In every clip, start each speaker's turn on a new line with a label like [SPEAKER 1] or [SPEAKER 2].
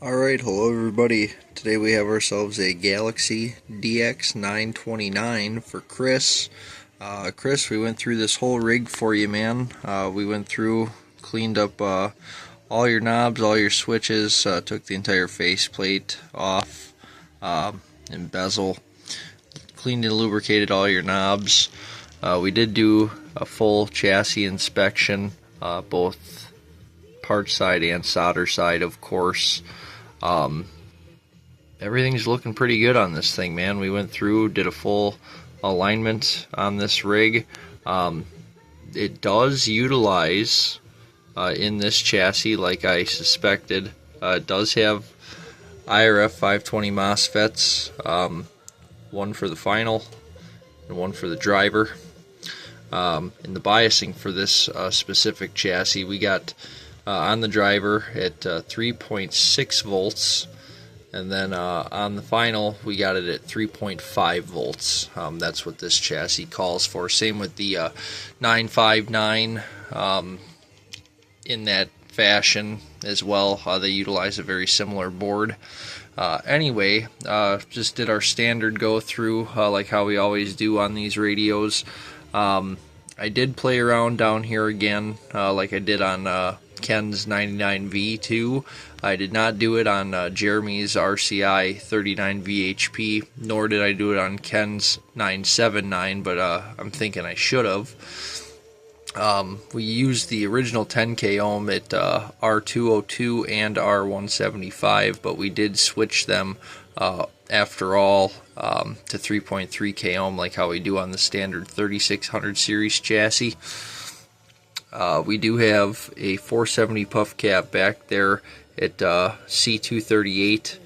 [SPEAKER 1] Alright, hello everybody. Today we have ourselves a Galaxy DX929 for Chris. Chris, we went through this whole rig for you, man. We went through, cleaned up all your knobs, all your switches, took the entire faceplate off, and bezel, cleaned and lubricated all your knobs. We did do a full chassis inspection, both part side and solder side, of course. Everything's looking pretty good on this thing, man. We went through, did a full alignment on this rig. It does utilize, in this chassis, like I suspected, it does have IRF 520 MOSFETs, one for the final and one for the driver. In the biasing for this specific chassis, we got on the driver at 3.6 volts, and then on the final we got it at 3.5 volts. That's what this chassis calls for. Same with the 959, in that fashion as well. They utilize a very similar board. Anyway, just did our standard go through, like how we always do on these radios. I did play around down here again, like I did on Ken's 99V2. I did not do it on Jeremy's RCI 39 VHP, nor did I do it on Ken's 979, but I'm thinking I should have. We used the original 10K ohm at R202 and R175, but we did switch them after all to 3.3K ohm, like how we do on the standard 3600 series chassis. We do have a 470 puff cap back there at C238,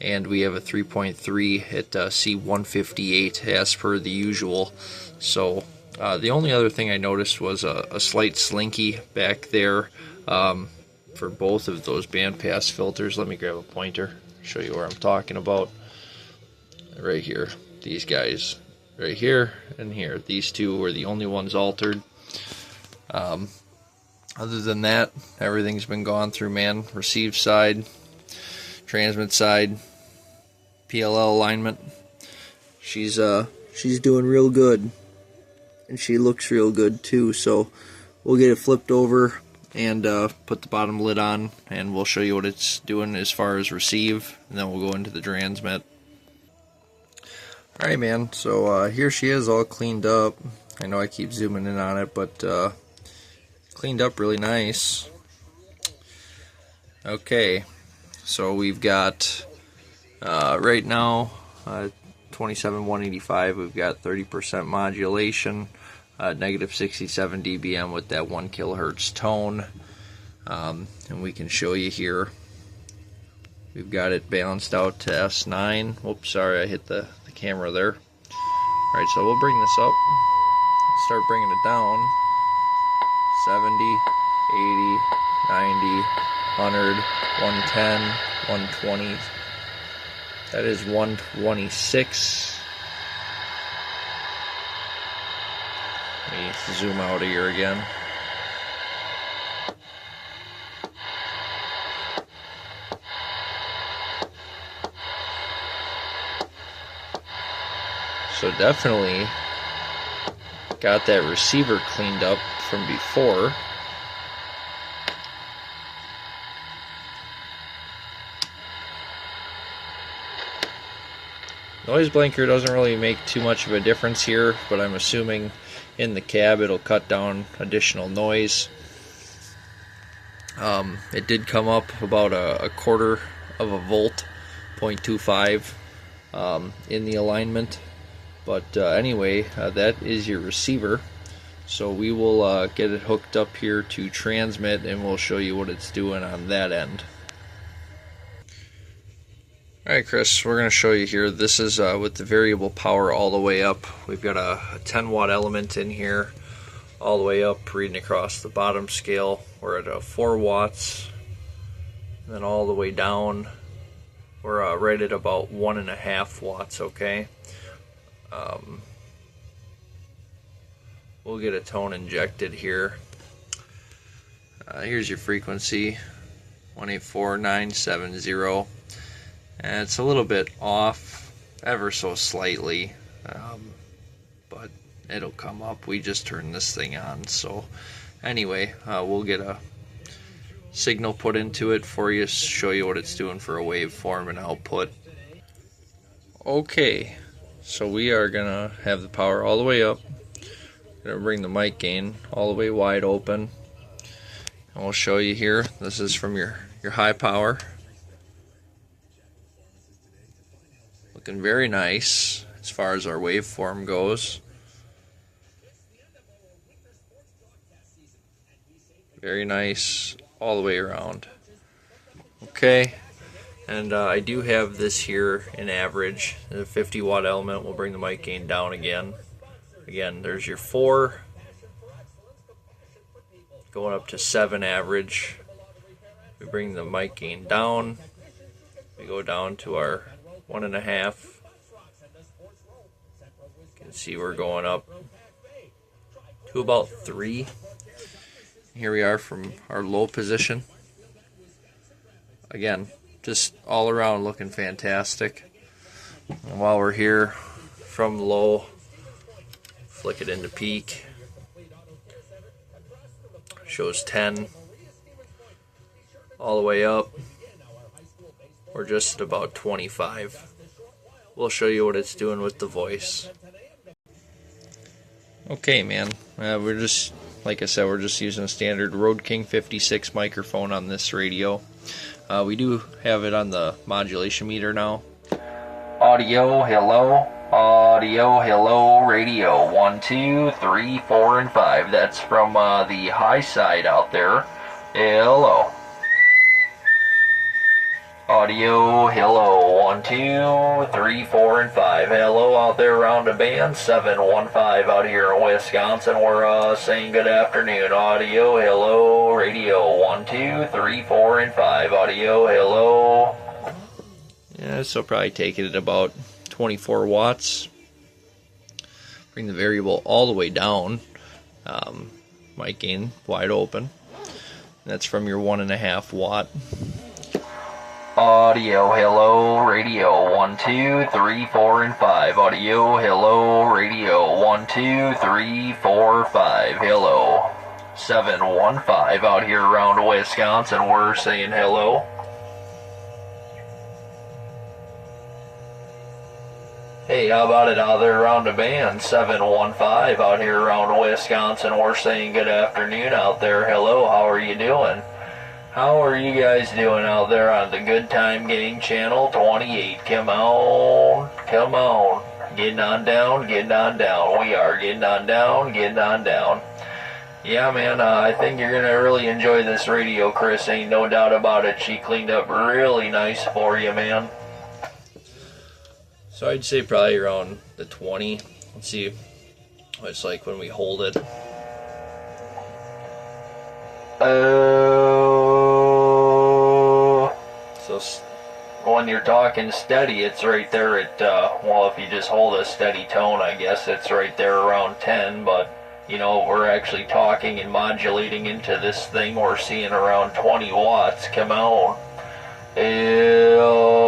[SPEAKER 1] and we have a 3.3 at C158 as per the usual. So the only other thing I noticed was a slight slinky back there for both of those bandpass filters. Let me grab a pointer, show you where I'm talking about. Right here, these guys right here and here, these two were the only ones altered. Other than that, everything's been gone through, man. Receive side, transmit side, PLL alignment. She's doing real good, and she looks real good too. So we'll get it flipped over and put the bottom lid on, and we'll show you what it's doing as far as receive, and then we'll go into the transmit. Alright, man, so here she is, all cleaned up. I know I keep zooming in on it, but cleaned up really nice. Okay, so we've got right now 27,185. We've got 30% modulation, negative 67 dBm with that 1 kilohertz tone, and we can show you here. We've got it balanced out to S9. Whoops, sorry, I hit the camera there. Alright, so we'll bring this up, start bringing it down. 70, 80, 90, 100, 110, 120. That is 126. Let me zoom out of here again. So definitely got that receiver cleaned up from before. Noise blanker doesn't really make too much of a difference here, but I'm assuming in the cab it'll cut down additional noise. It did come up about a quarter of a volt, 0.25 in the alignment. But anyway, that is your receiver. So we will get it hooked up here to transmit, and we'll show you what it's doing on that end. Alright, Chris, we're going to show you here. This is with the variable power all the way up. We've got a 10 watt element in here all the way up, reading across the bottom scale. We're at 4 watts, and then all the way down we're right at about 1.5 watts, okay? We'll get a tone injected here. Here's your frequency, 184970, and it's a little bit off ever so slightly, but it'll come up. We just turned this thing on. So anyway, we'll get a signal put into it for you, show you what it's doing for a waveform and output. Okay, so we are gonna have the power all the way up. Gonna bring the mic gain all the way wide open, and we'll show you here. This is from your high power. Looking very nice as far as our waveform goes. Very nice all the way around. Okay, and I do have this here in average. The 50 watt element will bring the mic gain down again. Again, there's your 4 going up to 7 average. We bring the mic gain down. We go down to our 1.5. You can see we're going up to about 3. Here we are from our low position. Again, just all around looking fantastic. And while we're here, from low, flick it into peak. Shows 10. All the way up, we're just about 25. We'll show you what it's doing with the voice. Okay, man, we're just, like I said, we're just using a standard Road King 56 microphone on this radio. We do have it on the modulation meter now. Audio, hello. Audio, hello, radio. 1, 2, 3, 4, and 5. That's from the high side out there. Hello. Audio, hello. 1, 2, 3, 4, and 5. Hello out there around the band. 715 out here in Wisconsin. We're saying good afternoon. Audio, hello, radio. 1, 2, 3, 4, and 5. Audio, hello. Yeah, this will probably take it at about 24 watts. Bring the variable all the way down. Mic gain wide open. That's from your 1.5 watt. Audio, hello, radio. 1, 2, 3, 4, and 5. Audio, hello, radio. 1, 2, 3, 4, 5. Hello. 715 out here around Wisconsin. We're saying hello. Hey, how about it out there around the band? 715 out here around Wisconsin. We're saying good afternoon out there. Hello, how are you doing? How are you guys doing out there on the Good Time Gang Channel 28? Come on, come on. Getting on down, getting on down. We are getting on down, getting on down. Yeah, man, I think you're going to really enjoy this radio, Chris. Ain't no doubt about it. She cleaned up really nice for you, man. So I'd say probably around the 20. Let's see what it's like when we hold it. So when you're talking steady, it's right there at, well, if you just hold a steady tone, I guess it's right there around 10, but, you know, we're actually talking and modulating into this thing, we're seeing around 20 watts. Come on. Hello.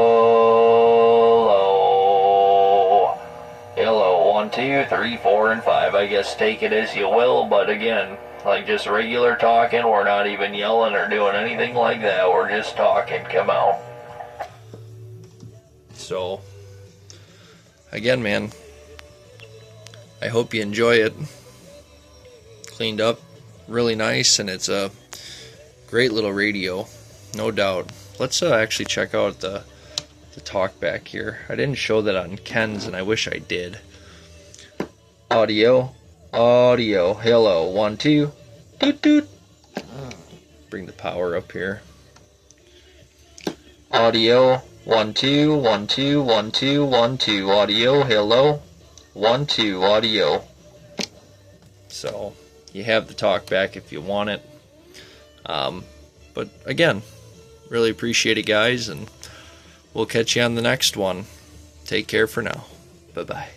[SPEAKER 1] Hello. 1, 2, 3, 4, and 5. I guess take it as you will, but again, like just regular talking. We're not even yelling or doing anything like that. We're just talking. Come on. So, again, man, I hope you enjoy it. Cleaned up, really nice, and it's a great little radio, no doubt. Let's actually check out the talk back here. I didn't show that on Ken's, and I wish I did. Audio. Audio, hello, 1, 2, doot doot. Bring the power up here. Audio, 1, 2, 1, 2, 1, 2, 1, 2. Audio, hello, 1, 2. Audio. So you have the talk back if you want it. But again, really appreciate it, guys, and we'll catch you on the next one. Take care for now. Bye bye.